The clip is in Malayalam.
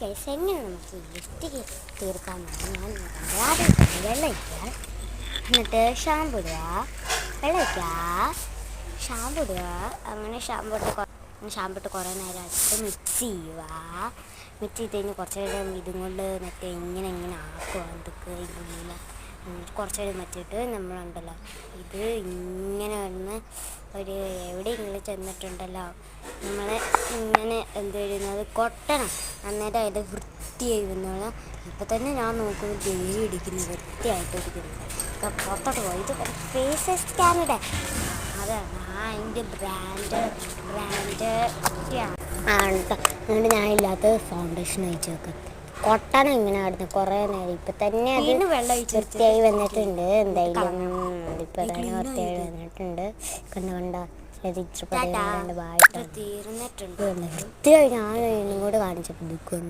ഗൈസ് എങ്ങനെ നമുക്ക് ലിപ്സ്റ്റിക്ക് തീർക്കാമെന്ന് ഞാൻ നോക്കാം. ആദ്യം വെള്ളം ഒഴിക്കുക, എന്നിട്ട് ഷാമ്പു ഇടുക, വെള്ളം ഒഴിക്കുക, ഷാമ്പു ഇടുക. അങ്ങനെ ഷാമ്പു ഇട്ട് കുറേ നേരം അടിച്ചിട്ട് മിക്സ് ചെയ്യുക. മിക്സ് ചെയ്ത് കഴിഞ്ഞ് കുറച്ച് നേരം ഇതും കൊണ്ട് മറ്റേ ഇങ്ങനെ ആക്കുക. എന്തൊക്കെ ഇതില്ല കുറച്ച് നേരം വെച്ചിട്ട് നമ്മളുണ്ടല്ലോ ഇത് ഇങ്ങനെ വന്ന് ഒരു എവിടെയെങ്കിലും ചെന്നിട്ടുണ്ടല്ലോ നമ്മൾ ഇങ്ങനെ എന്ത് ചെയ്യുന്നത് കൊട്ടണം. അന്നേരം അതിൻ്റെ വൃത്തിയായി വന്നോളാം. ഇപ്പം തന്നെ ഞാൻ നോക്കുമ്പോൾ ഡെയിലി ഇടിക്കുന്നു, വൃത്തിയായിട്ട് ഇരിക്കുന്നു. പുറത്തോട്ട് പോയി ഇത് ഫേസ് സ്കാനിടെ അതാണ് അതിൻ്റെ ബ്രാൻഡ് അതുകൊണ്ട് ഞാൻ ഇല്ലാത്ത ഫൗണ്ടേഷൻ അയച്ചു വെക്കാം. കൊട്ടണം ഇങ്ങനെ ആടുന്നു കുറേ നേരം. ഇപ്പം തന്നെ അത് വൃത്തിയായി വന്നിട്ടുണ്ട്. എന്തായാലും ഇപ്പം തന്നെ വൃത്തിയായി വന്നിട്ടുണ്ട്. കണ്ട ഇച്ചിരി ബായിട്ട് തീർന്നിട്ടുണ്ട്. വൃത്തിയായി ഞാൻ ഇങ്ങോട്ട് കാണിച്ചപ്പോൾ